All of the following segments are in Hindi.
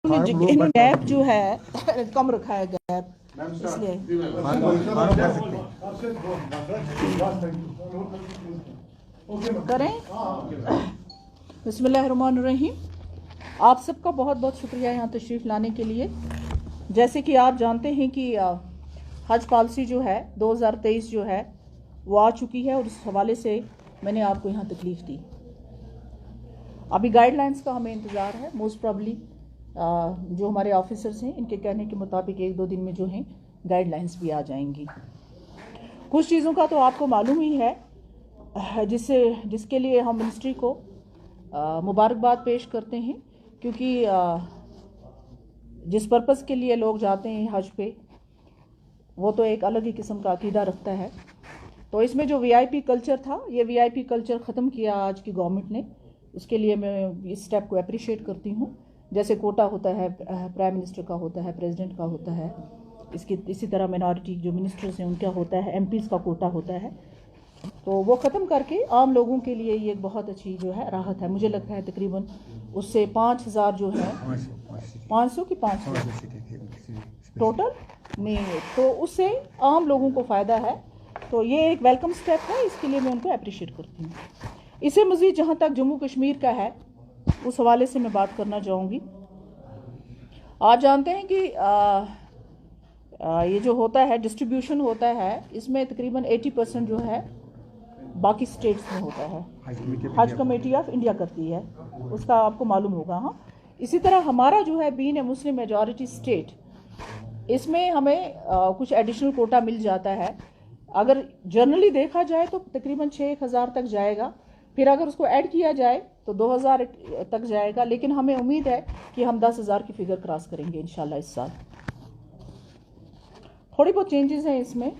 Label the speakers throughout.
Speaker 1: गैप जो है कम रखा है गैप, इसलिए करें। बिस्मिल्लाहिर्रहमानिर्रहीम। आप सबका बहुत बहुत शुक्रिया यहाँ तशरीफ़ लाने के लिए। जैसे कि आप जानते हैं कि हज पॉलिसी जो है 2023 जो है वो आ चुकी है और उस हवाले से मैंने आपको यहाँ तकलीफ़ दी। अभी गाइडलाइंस का हमें इंतज़ार है। मोस्ट प्रॉब्ली जो हमारे ऑफिसर्स हैं इनके कहने के मुताबिक 1-2 दिन में जो हैं गाइडलाइंस भी आ जाएंगी। कुछ चीज़ों का तो आपको मालूम ही है जिसके लिए हम मिनिस्ट्री को मुबारकबाद पेश करते हैं, क्योंकि जिस पर्पज़ के लिए लोग जाते हैं हज पे वो तो एक अलग ही किस्म का अकीदा रखता है। तो इसमें जो वीआईपी कल्चर था, ये वीआईपी कल्चर ख़त्म किया आज की गवर्नमेंट ने। उसके लिए मैं इस स्टेप को अप्रिशिएट करती हूँ। जैसे कोटा होता है, प्राइम मिनिस्टर का होता है, प्रेसिडेंट का होता है, इसी तरह मिनॉरिटी जो मिनिस्टर्स हैं उनका होता है, एमपीज़ का कोटा होता है। तो वो ख़त्म करके आम लोगों के लिए ये एक बहुत अच्छी जो है राहत है। मुझे लगता है तकरीबन उससे 5,000 जो है 500 की 500 टोटल नहीं, तो उससे आम लोगों को फ़ायदा है। तो ये एक वेलकम स्टेप है, इसके लिए मैं उनको अप्रिशिएट करती हूँ। इससे मज़ीद जहाँ तक जम्मू कश्मीर का है उस हवाले से मैं बात करना चाहूँगी। आप जानते हैं कि ये जो होता है डिस्ट्रीब्यूशन होता है, इसमें तकरीबन 80% जो है बाकी स्टेट्स में होता है, हज कमेटी ऑफ इंडिया करती है, उसका आपको मालूम होगा। हाँ, इसी तरह हमारा जो है being a Muslim majority state, इसमें हमें कुछ एडिशनल कोटा मिल जाता है। अगर जनरली देखा जाए तो तकरीबन 6,000 तक जाएगा, फिर अगर उसको ऐड किया जाए तो 2,000 तक जाएगा। लेकिन हमें उम्मीद है कि हम 10,000 की फिगर क्रॉस करेंगे इंशाल्लाह इस साल। थोड़ी बहुत चेंजेस हैं इसमें।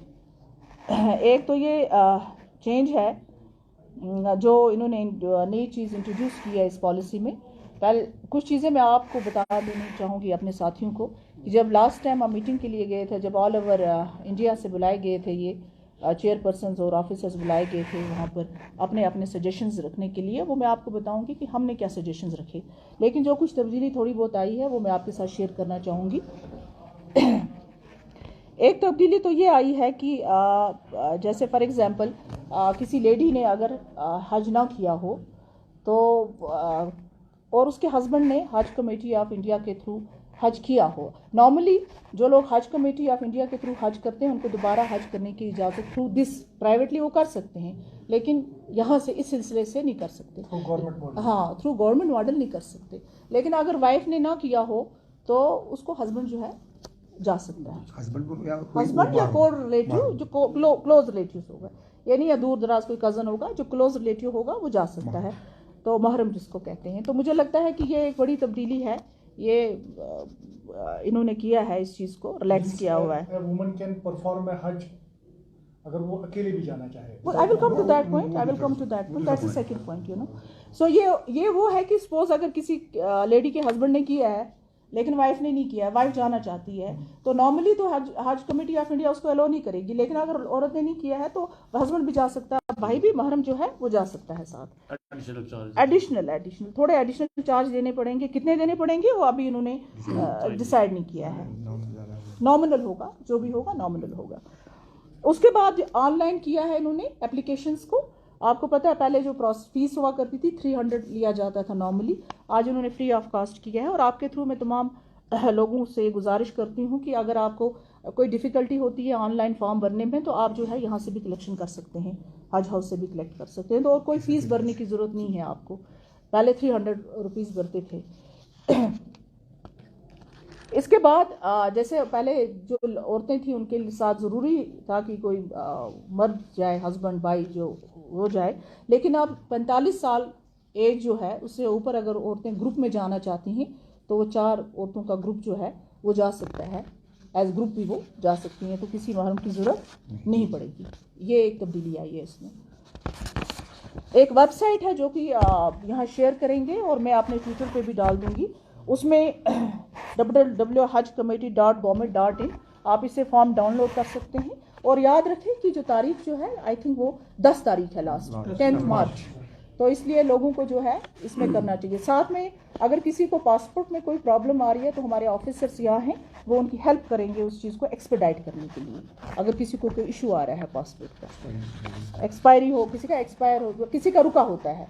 Speaker 1: एक तो ये चेंज है जो इन्होंने नई चीज़ इंट्रोड्यूस की है इस पॉलिसी में। पहले कुछ चीज़ें मैं आपको बता देनी चाहूँगी अपने साथियों को कि जब लास्ट टाइम हम मीटिंग के लिए गए थे, जब ऑल ओवर इंडिया से बुलाए गए थे, ये चेयरपर्सन्स और ऑफिसर्स बुलाए गए थे वहाँ पर अपने अपने सजेशंस रखने के लिए, वो मैं आपको बताऊँगी कि हमने क्या सजेशंस रखे। लेकिन जो कुछ तब्दीली थोड़ी बहुत आई है वो मैं आपके साथ शेयर करना चाहूँगी। एक तब्दीली तो ये आई है कि जैसे फॉर एग्ज़ाम्पल किसी लेडी ने अगर हज ना किया हो तो और उसके हस्बैंड ने हज कमेटी ऑफ इंडिया के थ्रू हज किया हो, नॉर्मली जो लोग हज कमेटी ऑफ इंडिया के थ्रू हज करते हैं उनको दोबारा हज करने की इजाज़त थ्रू दिस प्राइवेटली वो कर सकते हैं, लेकिन यहाँ से इस सिलसिले से नहीं कर सकते। हाँ, थ्रू गवर्नमेंट मॉडल नहीं कर सकते। लेकिन अगर वाइफ ने ना किया हो तो उसको हस्बैंड जो है जा सकता है, हस्बैंड या को रिलेटिव जो क्लोज रिलेटिव होगा, यानी या दूर दराज कोई कज़न होगा जो क्लोज रिलेटिव होगा वो जा सकता है। तो महरम जिसको कहते हैं। तो मुझे लगता है कि ये एक बड़ी तब्दीली है, ये इन्होंने किया है, इस चीज़ को रिलैक्स किया हुआ है।
Speaker 2: वुमन कैन परफॉर्म ए हज अगर वो अकेले भी जाना चाहे।
Speaker 1: I will come to that point, that's the second point, you know. So ये वो है कि सपोज अगर किसी लेडी के हस्बैंड ने किया है लेकिन वाइफ ने नहीं किया, वाइफ जाना चाहती है, तो नॉर्मली तो हज कमेटी ऑफ इंडिया उसको अलो नहीं करेगी। लेकिन अगर औरत ने नहीं किया है तो हस्बैंड भी जा सकता है, भाई भी, महरम जो है वो जा सकता है साथ। एडिशनल थोड़े एडिशनल चार्ज देने पड़ेंगे, कितने देने पड़ेंगे वो अभी इन्होंने डिसाइड नहीं किया है। नॉमिनल होगा, जो भी होगा नॉमिनल होगा। उसके बाद ऑनलाइन किया है इन्होंने एप्लीकेशंस को। आपको पता है पहले जो फीस हुआ करती थी 300 लिया जाता था नॉर्मली, आज उन्होंने फ्री ऑफ कॉस्ट किया है। और आपके थ्रू मैं तमाम लोगों से गुजारिश करती हूँ कि अगर आपको कोई डिफ़िकल्टी होती है ऑनलाइन फॉर्म भरने में तो आप जो है यहाँ से भी कलेक्शन कर सकते हैं, हज हाउस से भी कलेक्ट कर सकते हैं। तो और कोई फ़ीस भरने की ज़रूरत नहीं है आपको। पहले 300 रुपीज़ भरते थे। इसके बाद जैसे पहले जो औरतें थी उनके साथ ज़रूरी था कि कोई मर्द जाए, हस्बैंड भाई जो वो जाए। लेकिन अब 45 साल एज जो है उससे ऊपर अगर औरतें ग्रुप में जाना चाहती हैं तो वो 4 औरतों का ग्रुप जो है वो जा सकता है, एज ग्रुप भी वो जा सकती हैं, तो किसी महरम की ज़रूरत नहीं पड़ेगी। ये एक तब्दीली आई है इसमें। एक वेबसाइट है जो कि यहाँ शेयर करेंगे और मैं अपने ट्विटर पे भी डाल दूँगी, उसमें www.hajcommittee.government.in आप इसे फॉर्म डाउनलोड कर सकते हैं। और याद रखें कि जो तारीख जो है आई थिंक वो 10 तारीख है, लास्ट 10 मार्च। तो इसलिए लोगों को जो है इसमें करना चाहिए। साथ में अगर किसी को पासपोर्ट में कोई प्रॉब्लम आ रही है तो हमारे ऑफिसर्स यहाँ हैं, वो उनकी हेल्प करेंगे उस चीज़ को एक्सपेडाइट करने के लिए। अगर किसी को कोई इशू आ रहा है पासपोर्ट का, एक्सपायरी हो, किसी का एक्सपायर हो, किसी का रुका होता है,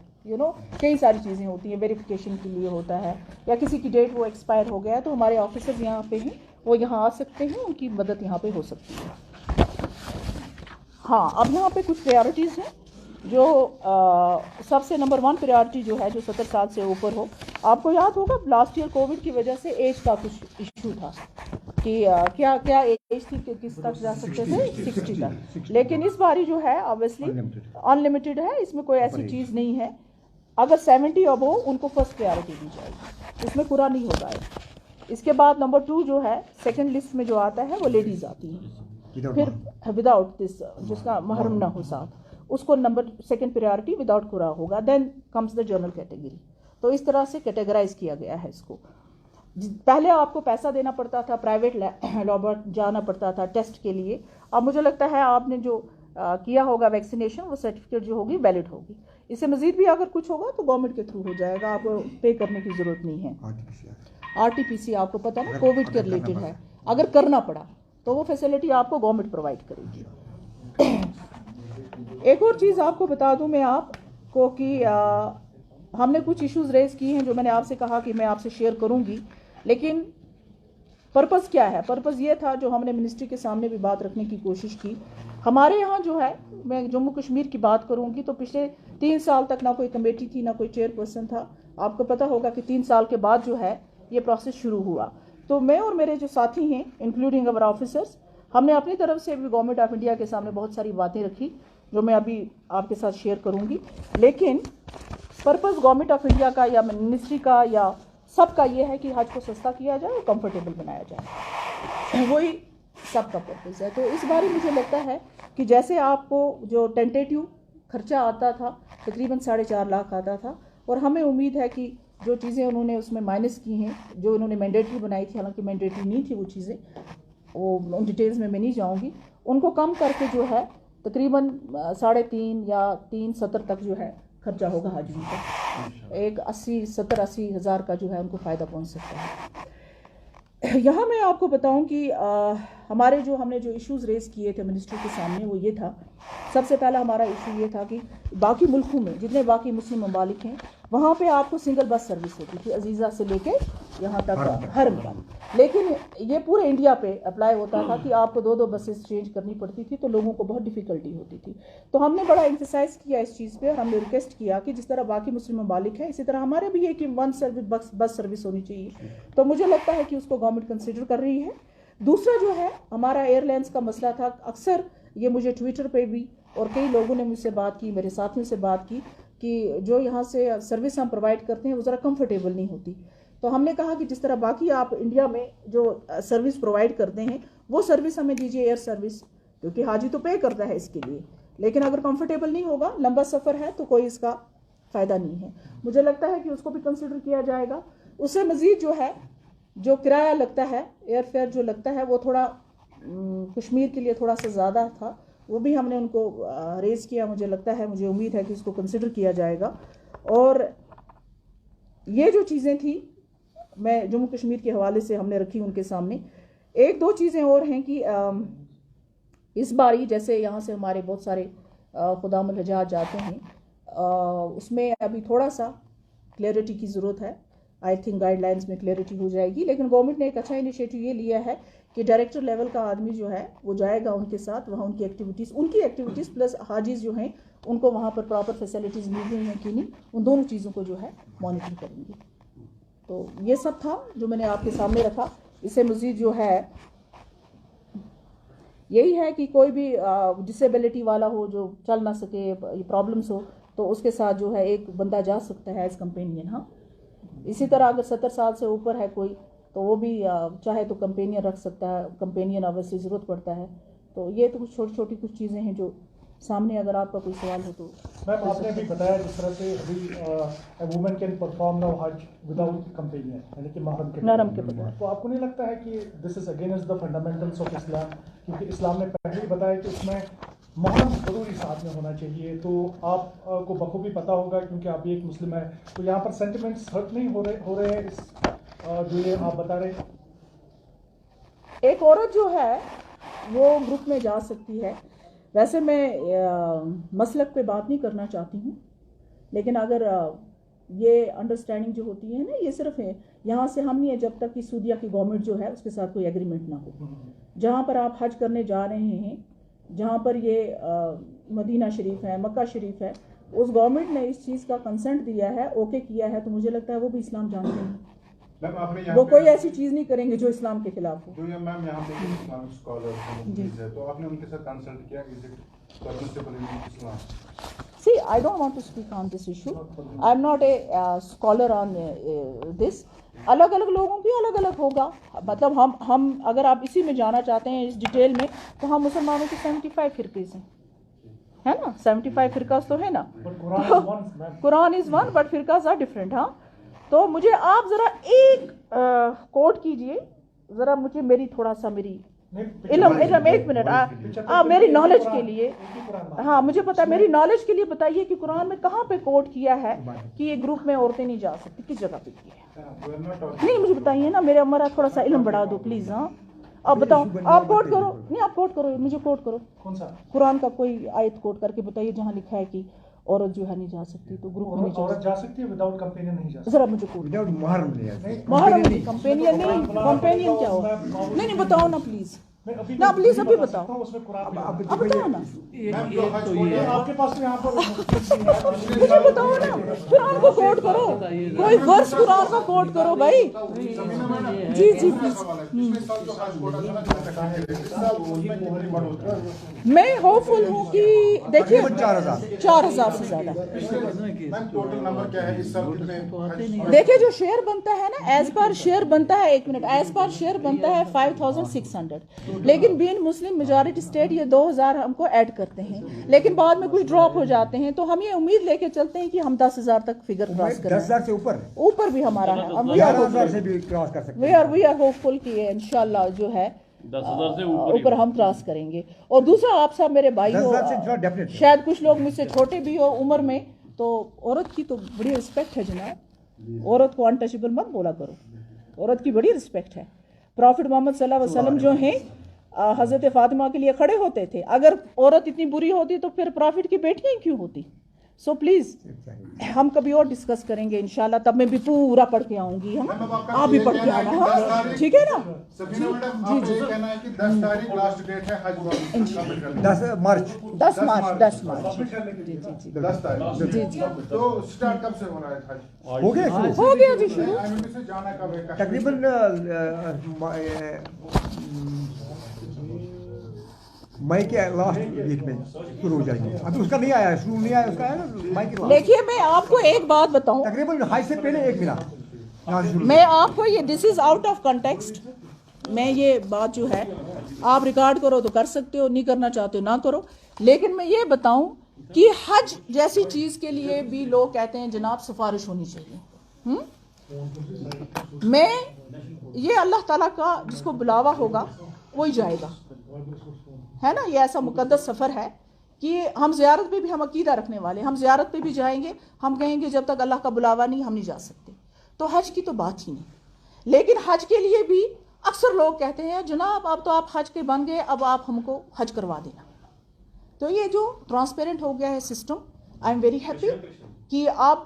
Speaker 1: कई सारी चीज़ें होती हैं, वेरिफिकेशन के लिए होता है, या किसी की डेट वो एक्सपायर हो गया है, तो हमारे ऑफिसर्स यहाँ पे हैं, वो यहाँ आ सकते हैं, उनकी मदद यहाँ पे हो सकती है। हाँ, अब यहाँ पे कुछ प्रायोरिटीज़ हैं जो सबसे नंबर 1 प्रायोरिटी जो है, जो 70 साल से ऊपर हो। आपको याद होगा लास्ट ईयर कोविड की वजह से एज का कुछ इशू था कि क्या क्या एज थी कि किस तक जा सकते थे, 60 तक। लेकिन इस बारी जो है ऑब्वियसली अनलिमिटेड है, इसमें कोई ऐसी चीज़ नहीं है। अगर 70 अब हो उनको फर्स्ट प्रायोरिटी दी जाएगी, इसमें पूरा नहीं होगा। इसके बाद नंबर 2 जो है सेकंड लिस्ट में जो आता है वो लेडीज़ आती हैं, फिर विदाउट दिस, जिसका महरम ना हो साथ, उसको नंबर 2 प्रायोरिटी विदाउट कुरा होगा। Then comes the general category. तो इस तरह से कैटेगराइज किया गया है इसको। पहले आपको पैसा देना पड़ता था, प्राइवेट लैब जाना पड़ता था टेस्ट के लिए। अब मुझे लगता है आपने जो किया होगा वैक्सीनेशन, वो सर्टिफिकेट जो होगी वैलिड होगी। इससे मजीद भी अगर कुछ होगा तो गवर्नमेंट के थ्रू हो जाएगा, आपको पे करने की ज़रूरत नहीं है। RT-PCR आपको पता ना कोविड के रिलेटेड है, अगर करना पड़ा तो वो फैसिलिटी आपको गवर्नमेंट प्रोवाइड करेगी। एक और चीज़ आपको बता दूं मैं आपको कि हमने कुछ इश्यूज़ रेज किए हैं जो मैंने आपसे कहा कि मैं आपसे शेयर करूंगी, लेकिन पर्पज़ क्या है? पर्पज़ ये था जो हमने मिनिस्ट्री के सामने भी बात रखने की कोशिश की। हमारे यहाँ जो है, मैं जम्मू कश्मीर की बात करूंगी तो पिछले 3 साल तक ना कोई कमेटी थी, ना कोई चेयरपर्सन था। आपको पता होगा कि 3 साल के बाद जो है ये प्रोसेस शुरू हुआ। तो मैं और मेरे जो साथी हैं, इंक्लूडिंग अवर ऑफिसर्स, हमने अपनी तरफ से भी गवर्नमेंट ऑफ इंडिया के सामने बहुत सारी बातें रखी जो मैं अभी आपके साथ शेयर करूंगी। लेकिन पर्पज़ गवर्नमेंट ऑफ इंडिया का या मिनिस्ट्री का या सबका ये है कि हज को सस्ता किया जाए और कंफर्टेबल बनाया जाए, वही सबका पर्पज़ है। तो इस बारे मुझे लगता है कि जैसे आपको जो टेंटेटिव खर्चा आता था तकरीबन 4.5 लाख आता था, और हमें उम्मीद है कि जो चीज़ें उन्होंने उसमें माइनस की हैं, जो उन्होंने मैंडेटरी बनाई थी, हालांकि मैंडेटरी नहीं थी वो चीज़ें, वो उन डिटेल्स में मैं नहीं जाऊंगी, उनको कम करके जो है तकरीबन 3.5 या 3.70 तक जो है खर्चा होगा हाजियों का। एक 70-80 हज़ार का जो है उनको फ़ायदा पहुंच सकता है। यहाँ मैं आपको बताऊं कि हमने जो इश्यूज़ रेज़ किए थे मिनिस्ट्री के सामने, वो ये था, सबसे पहला हमारा इशू ये था कि बाकी मुल्कों में जितने बाकी मुस्लिम ममालिक हैं वहाँ पे आपको सिंगल बस सर्विस होती थी अजीज़ा से लेके यहाँ तक हरम का, लेकिन ये पूरे इंडिया पे अप्लाई होता था कि आपको 2-2 बसेस चेंज करनी पड़ती थी, तो लोगों को बहुत डिफ़िकल्टी होती थी। तो हमने बड़ा एम्फेसाइज किया इस चीज़ पे, और हमने रिक्वेस्ट किया कि जिस तरह बाकी मुस्लिम ममालिक हैं इसी तरह हमारे भी है कि 1 बस सर्विस होनी चाहिए। तो मुझे लगता है कि उसको गवर्नमेंट कंसिडर कर रही है। दूसरा जो है हमारा एयरलाइंस का मसला था। अक्सर ये मुझे ट्विटर पे भी और कई लोगों ने मुझसे बात की, मेरे साथियों से बात की कि जो यहाँ से सर्विस हम प्रोवाइड करते हैं वो ज़रा कंफर्टेबल नहीं होती। तो हमने कहा कि जिस तरह बाकी आप इंडिया में जो सर्विस प्रोवाइड करते हैं वो सर्विस हमें दीजिए, एयर सर्विस, क्योंकि हाजी तो पे करता है इसके लिए, लेकिन अगर कंफर्टेबल नहीं होगा, लंबा सफ़र है, तो कोई इसका फ़ायदा नहीं है। मुझे लगता है कि उसको भी कंसिडर किया जाएगा। उससे मज़ीद जो है जो किराया लगता है, एयर फेयर जो लगता है, वो थोड़ा कश्मीर के लिए थोड़ा सा ज़्यादा था, वो भी हमने उनको रेज़ किया। मुझे लगता है, मुझे उम्मीद है कि इसको कंसिडर किया जाएगा। और ये जो चीज़ें थी मैं जम्मू कश्मीर के हवाले से हमने रखी उनके सामने। 1-2 चीज़ें और हैं कि इस बारी जैसे यहाँ से हमारे बहुत सारे खुदामुल हजाज जाते हैं, उसमें अभी थोड़ा सा क्लैरिटी की ज़रूरत है। आई थिंक गाइडलाइंस में क्लैरिटी हो जाएगी, लेकिन गवर्नमेंट ने एक अच्छा इनिशिएटिव ये लिया है कि डायरेक्टर लेवल का आदमी जो है वो जाएगा उनके साथ, वहाँ उनकी एक्टिविटीज़ प्लस हाजीज जो हैं उनको वहाँ पर प्रॉपर फैसिलिटीज़ मिल रही हैं कि नहीं, उन दोनों चीज़ों को जो है मॉनिटर करेंगे। तो ये सब था जो मैंने आपके सामने रखा। इससे मज़ीद जो है यही है कि कोई भी डिसेबिलिटी वाला हो जो चल ना सके, प्रॉब्लम्स हो, तो उसके साथ जो है एक बंदा जा सकता है एज कंपेनियन। हाँ, इसी तरह अगर 70 साल से ऊपर है कोई, तो वो भी चाहे तो कंपेनियन रख सकता है। कंपेनियन ऑब्वियसली ज़रूरत पड़ता है। तो ये तो कुछ छोटी छोटी कुछ चीज़ें हैं जो सामने, अगर आपका कोई सवाल हो तो।
Speaker 2: मैम, आपने अभी बताया जिस तरह से अभी वुमेन कैन परफॉर्म नाउ हज विदाउट कंपेनियन, यानी कि महरम के बगैर, तो आपको नहीं लगता है कि this is against the fundamentals of Islam? क्योंकि इस्लाम ने पहले ही बताया कि उसमें महरम जरूरी साथ में होना चाहिए, तो आपको बखूबी पता होगा क्योंकि आप भी एक मुस्लिम है, तो यहाँ पर सेंटिमेंट्स हर्ट नहीं हो रहे हैं इस जो ये आप बता रहे हैं?
Speaker 1: एक औरत जो है वो ग्रुप में जा सकती है। वैसे मैं मसलक पे बात नहीं करना चाहती हूँ, लेकिन अगर ये अंडरस्टैंडिंग जो होती है ना, ये सिर्फ है यहाँ से हम नहीं है जब तक कि सूदिया की गवर्नमेंट जो है उसके साथ कोई एग्रीमेंट ना हो। जहाँ पर आप हज करने जा रहे हैं, जहाँ पर ये मदीना शरीफ है, मक्का शरीफ है, उस गवर्नमेंट ने इस चीज़ का कंसेंट दिया है, ओके किया है, तो मुझे लगता है वो भी इस्लाम जानते हैं। वो कोई ऐसी चीज़ नहीं करेंगे जो इस्लाम के खिलाफ हो।
Speaker 3: जो मैम यहाँ पे इस्लामिक स्कॉलर है, तो आपने उनके साथ कंसल्ट किया? Is it permissible in Islam?
Speaker 1: See, I don't want to speak on this issue. I'm not a scholar on this. अलग अलग लोगों की अलग अलग होगा। मतलब हम अगर आप इसी में जाना चाहते हैं इस डिटेल में, तो हम मुसलमानों के 75 फिरकेस हैं, है ना? 75 फिरकास तो है ना। कुरान इज वन बट फिरकास आर डिफरेंट। हाँ, तो मुझे आप जरा एक कोट कीजिए जरा, मुझे मेरी थोड़ा सा मेरी इल्म एक मिनट मेरी नॉलेज के लिए। हाँ, मुझे पता है, मेरी नॉलेज के लिए बताइए कि कुरान में कहाँ पे कोट किया है कि ये ग्रुप में औरतें नहीं जा सकती, किस जगह पे किया है? नहीं, मुझे बताइए ना, मेरे हमारा थोड़ा सा इल्म बढ़ा दो प्लीज। हाँ, अब बताओ, आप कोट करो। नहीं, आप कोट करो, मुझे कोट करो।
Speaker 2: कौन सा
Speaker 1: कुरान का कोई आयत कोट करके बताइए जहाँ लिखा है कि औरत जो है नहीं जा सकती, तो ग्रुप में नहीं
Speaker 2: औरत जा सकती है, विदाउट कंपेनियन नहीं जा सकती।
Speaker 1: जरा मुझे कोट।
Speaker 4: विदाउट महरम नहीं,
Speaker 1: महरम नहीं, कंपेनियन नहीं। कंपेनियन क्या हो? नहीं, बताओ ना प्लीज ना, प्लीज अभी बताओ।
Speaker 2: उसमें कुरान
Speaker 1: अब बताओ ना,
Speaker 2: आपके पास तो यहाँ पर
Speaker 1: मुझे बताओ ना, कुरान को कोट करो, कोई वर्स कुरान का कोट करो भाई। जी जी प्लीज। मैं होपफुल हूँ कि देखिए 4,000 से ज्यादा।
Speaker 3: टोटल नंबर क्या है इस साल कितने?
Speaker 1: देखिए जो शेयर बनता है ना, एज पर शेयर बनता है, एक मिनट, एज पर शेयर बनता है 5,600, लेकिन बीइंग मुस्लिम मेजॉरिटी स्टेट ये 2,000 हमको ऐड करते हैं, लेकिन बाद में कुछ ड्रॉप हो जाते हैं, तो हम ये उम्मीद लेके चलते हैं कि हम 10,000 तक फिगर क्रॉस करें।
Speaker 4: 10,000 से ऊपर
Speaker 1: भी हमारा है।
Speaker 4: से भी क्रॉस कर सकते
Speaker 1: हैं। वी आर होपफुल कि इंशाल्लाह जो है
Speaker 5: 10,000 से
Speaker 1: ऊपर हम क्रॉस करेंगे। और दूसरा, आप सब मेरे भाई हो, शायद कुछ लोग मुझसे छोटे भी हो उम्र में, तो औरत की तो बड़ी रिस्पेक्ट है जनाब। औरत को अनटचेबल मत बोला करो, औरत की बड़ी रिस्पेक्ट है। प्रॉफिट मोहम्मद सल्लल्लाहु अलैहि वसल्लम जो हैं हज़रत फातिमा के लिए खड़े होते थे। अगर औरत इतनी बुरी होती तो फिर प्रॉफिट की बेटियां क्यों होती? सो प्लीज हम कभी और डिस्कस करेंगे इंशाल्लाह, तब मैं भी पूरा पढ़ के आऊंगी। हम आप भी पढ़ के आना। हाँ, ठीक है ना?
Speaker 3: जी जी, कहना है कि 10 तारीख लास्ट डेट है हज वाली।
Speaker 4: 10 मार्च
Speaker 1: 10 मार्च 10
Speaker 3: तारीख।
Speaker 1: जी जी।
Speaker 3: तो स्टार्ट कब से हो रहा है हज?
Speaker 4: हो गया
Speaker 1: जी शुरू।
Speaker 3: IMD से जाना कब है?
Speaker 4: तकरीबन मई के लास्ट वीक में शुरू हो जाएगी। अभी उसका नहीं आया, शुरू नहीं आया, उसका है ना मई के।
Speaker 1: देखिए मैं आपको एक बात बताऊं,
Speaker 4: तकरीबन हाई से पहले एक मिला।
Speaker 1: मैं आपको ये, this is out of context, मैं ये बात जो है, आप रिकॉर्ड करो तो कर सकते हो, नहीं करना चाहते हो ना करो, लेकिन मैं ये बताऊं कि हज जैसी चीज के लिए भी लोग कहते हैं जनाब सिफारिश होनी चाहिए। मैं ये अल्लाह ताला का जिसको बुलावा होगा वही जाएगा, है ना? ये ऐसा मुकद्दस सफ़र है कि हम ज़ियारत पे भी, हम अकीदा रखने वाले, हम ज़ियारत पे भी जाएंगे, हम कहेंगे जब तक अल्लाह का बुलावा नहीं हम नहीं जा सकते। तो हज की तो बात ही नहीं। लेकिन हज के लिए भी अक्सर लोग कहते हैं जनाब अब तो आप हज के बन गए, अब आप हमको हज करवा देना। तो ये जो ट्रांसपेरेंट हो गया है system, I am very happy कि आप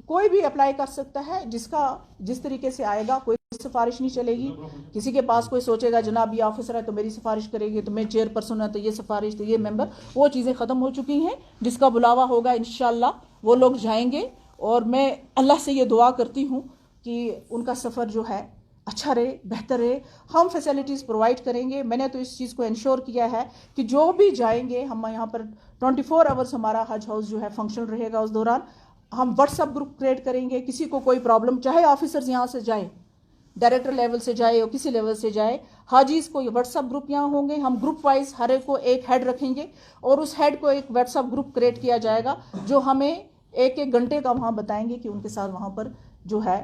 Speaker 1: कोई भी अप्लाई कर सकता है, जिसका जिस तरीके से आएगा, कोई सिफारिश नहीं चलेगी। किसी के पास कोई सोचेगा जनाब ये ऑफिसर है तो मेरी सिफारिश करेगी, तो मैं चेयरपर्सन है तो ये सिफारिश, तो ये मेंबर, वो चीज़ें ख़त्म हो चुकी हैं। जिसका बुलावा होगा इंशाल्लाह वो लोग जाएंगे, और मैं अल्लाह से ये दुआ करती हूँ कि उनका सफ़र जो है अच्छा रहे, बेहतर रहे। हम फैसिलिटीज़ प्रोवाइड करेंगे। मैंने तो इस चीज़ को इंश्योर किया है कि जो भी जाएंगे, हम यहाँ पर 24 आवर्स हमारा हज हाउस जो है फंक्शनल रहेगा। उस दौरान हम व्हाट्सअप ग्रुप क्रिएट करेंगे। किसी को कोई प्रॉब्लम, चाहे ऑफिसर्स यहाँ से जाए, डायरेक्टर लेवल से जाए और किसी लेवल से जाए, हाजीज को व्हाट्सअप ग्रुप यहाँ होंगे। हम ग्रुप वाइज हर एक को एक हेड रखेंगे, और उस हेड को एक व्हाट्सअप ग्रुप क्रिएट किया जाएगा जो हमें 1-1 घंटे का वहाँ बताएंगे कि उनके साथ वहाँ पर जो है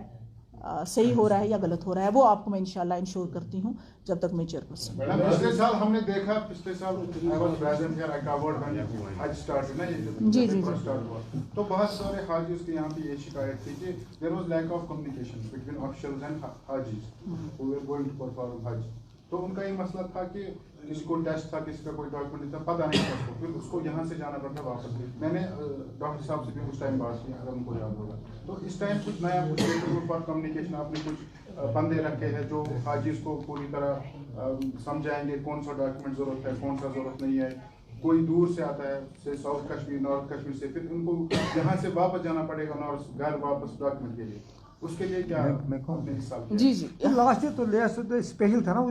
Speaker 1: सही हो रहा है या गलत हो रहा है, वो आपको मैं इंशाल्लाह इंश्योर करती हूँ जब तक मैं चेयरपर्सन।
Speaker 3: मैडम पिछले साल हमने देखा, पिछले साल I was present here, I covered when हज स्टार्टेड ना,
Speaker 1: जी जी
Speaker 3: स्टार्ट हुआ, तो बहुत सारे हाजीज के यहाँ पे ये शिकायत थी कि there was lack of communication between officials and हाजीज who were going to perform हज। तो उनका ये मसला था कि किसी को टेस्ट था, किसी का कोई डॉक्यूमेंट था, पता नहीं था उसको, फिर उसको यहाँ से जाना पड़ता वापस। मैंने डॉक्टर साहब से भी उस टाइम बात की, अगर उनको याद होगा। तो इस टाइम कुछ नया फॉर कम्युनिकेशन आपने कुछ बंदे रखे हैं जो हाजीज को पूरी तरह समझाएंगे कौन सा डॉक्यूमेंट जरूरत है, कौन सा जरूरत नहीं है। कोई दूर से आता है, से साउथ कश्मीर, नॉर्थ कश्मीर से, फिर उनको यहाँ से वापस जाना पड़ेगा नॉर्थ घर वापस डॉक्यूमेंट के लिए, उसके लिए क्या आपने इस साल
Speaker 1: जी जी
Speaker 4: लास्ट ईयर तो स्पेशल था ना, वो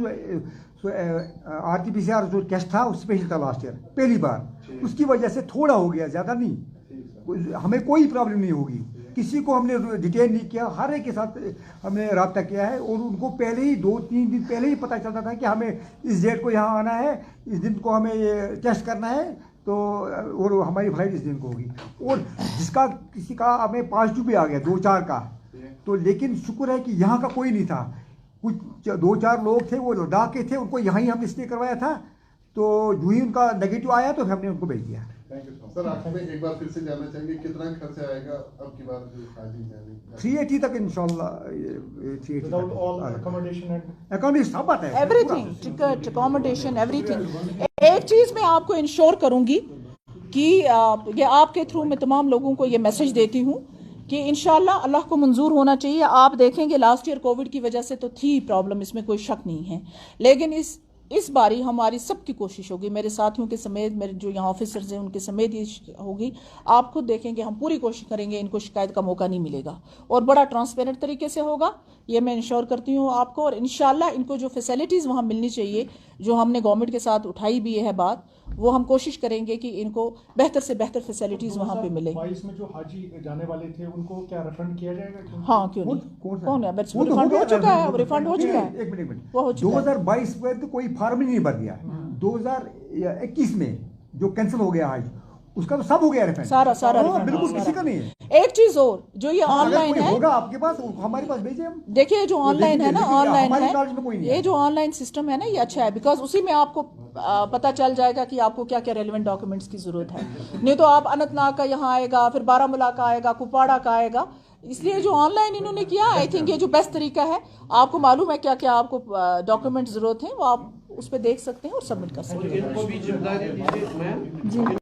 Speaker 4: RT-PCR जो टेस्ट था वो स्पेशल था लास्ट ईयर, पहली बार, उसकी वजह से थोड़ा हो गया, ज़्यादा नहीं। हमें कोई प्रॉब्लम नहीं होगी, किसी को हमने डिटेन नहीं किया, हर एक के साथ हमने रब्ता किया है, और उनको पहले ही 2-3 दिन पहले ही पता चलता था कि हमें इस डेट को यहाँ आना है, इस दिन को हमें ये टेस्ट करना है, तो और हमारी फ्लाइट इस दिन को होगी। और जिसका किसी का हमें पॉजिटिव भी आ गया 2-4 का, तो लेकिन शुक्र है कि यहाँ का कोई नहीं था, कुछ 2-4 लोग थे वो लद्दाख के थे, उनको यहाँ ही हमने स्टे करवाया था, तो जो ही उनका नेगेटिव आया तो हमने उनको भेज दिया।
Speaker 5: सर आखिर में एक बार फिर से जानना चाहेंगे कितना खर्चा आएगा अब की बार हाजी जाने का?
Speaker 4: 380 तक इंशाल्लाह, 380
Speaker 2: Without all accommodation and
Speaker 4: account सब आता है,
Speaker 1: एवरीथिंग, टिकट, अकोमोडेशन, एवरीथिंग। एक चीज़ मैं आपको इंश्योर करूंगी कि ये आपके थ्रू मैं तमाम लोगों को ये मैसेज देती हूँ कि इंशाल्लाह अल्लाह को मंजूर होना चाहिए। आप देखेंगे लास्ट ईयर कोविड की वजह से तो थी प्रॉब्लम, इसमें कोई शक नहीं है, लेकिन इस बारी हमारी सबकी कोशिश होगी, मेरे साथियों के समेत, मेरे जो यहाँ ऑफिसर्स हैं उनके समेत ये होगी। आप खुद देखेंगे, हम पूरी कोशिश करेंगे इनको शिकायत का मौका नहीं मिलेगा, और बड़ा ट्रांसपेरेंट तरीके से होगा, ये मैं इंश्योर करती हूँ आपको। और इंशाल्लाह इनको जो फैसिलिटीज़ वहाँ मिलनी चाहिए, जो हमने गवर्नमेंट के साथ उठाई भी है बात, वो हम कोशिश करेंगे कि इनको बेहतर से बेहतर फैसिलिटीज़ वहाँ पे मिले।
Speaker 2: 2022 में जो हाजी जाने वाले थे उनको क्या रिफंड किया जाएगा?
Speaker 1: हाँ क्यों नहीं, कौन है, रिफंड हो चुका है, रिफंड हो चुका है,
Speaker 4: एक मिनट,
Speaker 1: वो हो चुका है।
Speaker 4: 2022 में तो कोई फॉर्म ही नहीं भर दिया, 2021 में जो कैंसिल हो गया आज, उसका तो सब हो गया रिफंड,
Speaker 1: सारा
Speaker 4: हाँ, बिल्कुल किसी का नहीं है।
Speaker 1: एक चीज और, जो ये ऑनलाइन है,
Speaker 4: होगा आपके पास, हमारे पास भेजिए हम।
Speaker 1: देखिए जो ऑनलाइन है ना, ऑनलाइन है, ये
Speaker 4: है।
Speaker 1: जो ऑनलाइन सिस्टम है ना, ये अच्छा है, बिकॉज उसी में आपको पता चल जाएगा कि आपको क्या क्या रेलिवेंट डॉक्यूमेंट्स की जरूरत है। नहीं तो आप अनंतनाग का यहाँ आएगा, फिर बारामूला का आएगा, कुपवाड़ा का आएगा, इसलिए जो ऑनलाइन इन्होंने किया, आई थिंक ये जो बेस्ट तरीका है। आपको मालूम है क्या क्या आपको डॉक्यूमेंट जरूरत है, वो आप उस पर देख सकते हैं और सबमिट कर सकते हैं।
Speaker 6: इनको भी जिम्मेदारी दीजिए मैम।
Speaker 1: जी